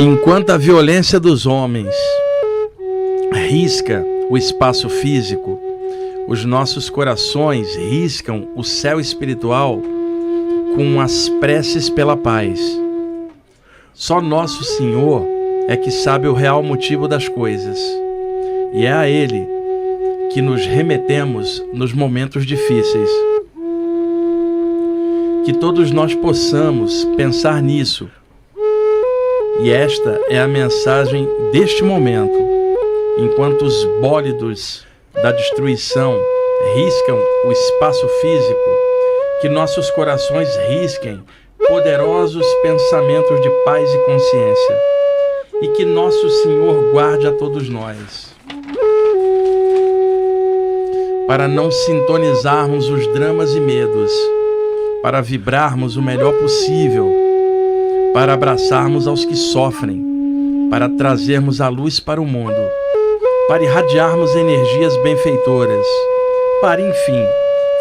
Enquanto a violência dos homens risca o espaço físico, os nossos corações riscam o céu espiritual com as preces pela paz. Só nosso Senhor é que sabe o real motivo das coisas, e é a Ele que nos remetemos nos momentos difíceis. Que todos nós possamos pensar nisso. E esta é a mensagem deste momento. Enquanto os bólidos da destruição riscam o espaço físico, que nossos corações risquem poderosos pensamentos de paz e consciência, e que nosso Senhor guarde a todos nós, para não sintonizarmos os dramas e medos, para vibrarmos o melhor possível, para abraçarmos aos que sofrem, para trazermos a luz para o mundo, para irradiarmos energias benfeitoras, para, enfim,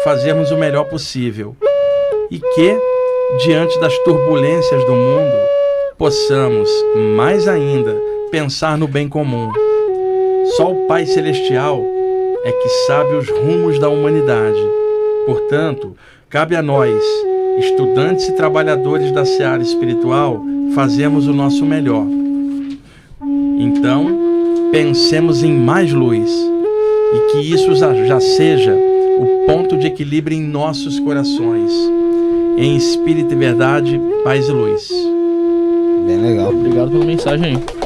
fazermos o melhor possível, e que, diante das turbulências do mundo, possamos, mais ainda, pensar no bem comum. Só o Pai Celestial é que sabe os rumos da humanidade. Portanto, cabe a nós, estudantes e trabalhadores da seara espiritual, fazermos o nosso melhor. Então, pensemos em mais luz, e que isso já seja o ponto de equilíbrio em nossos corações. Em espírito e verdade, paz e luz. Bem legal. Obrigado pela mensagem aí.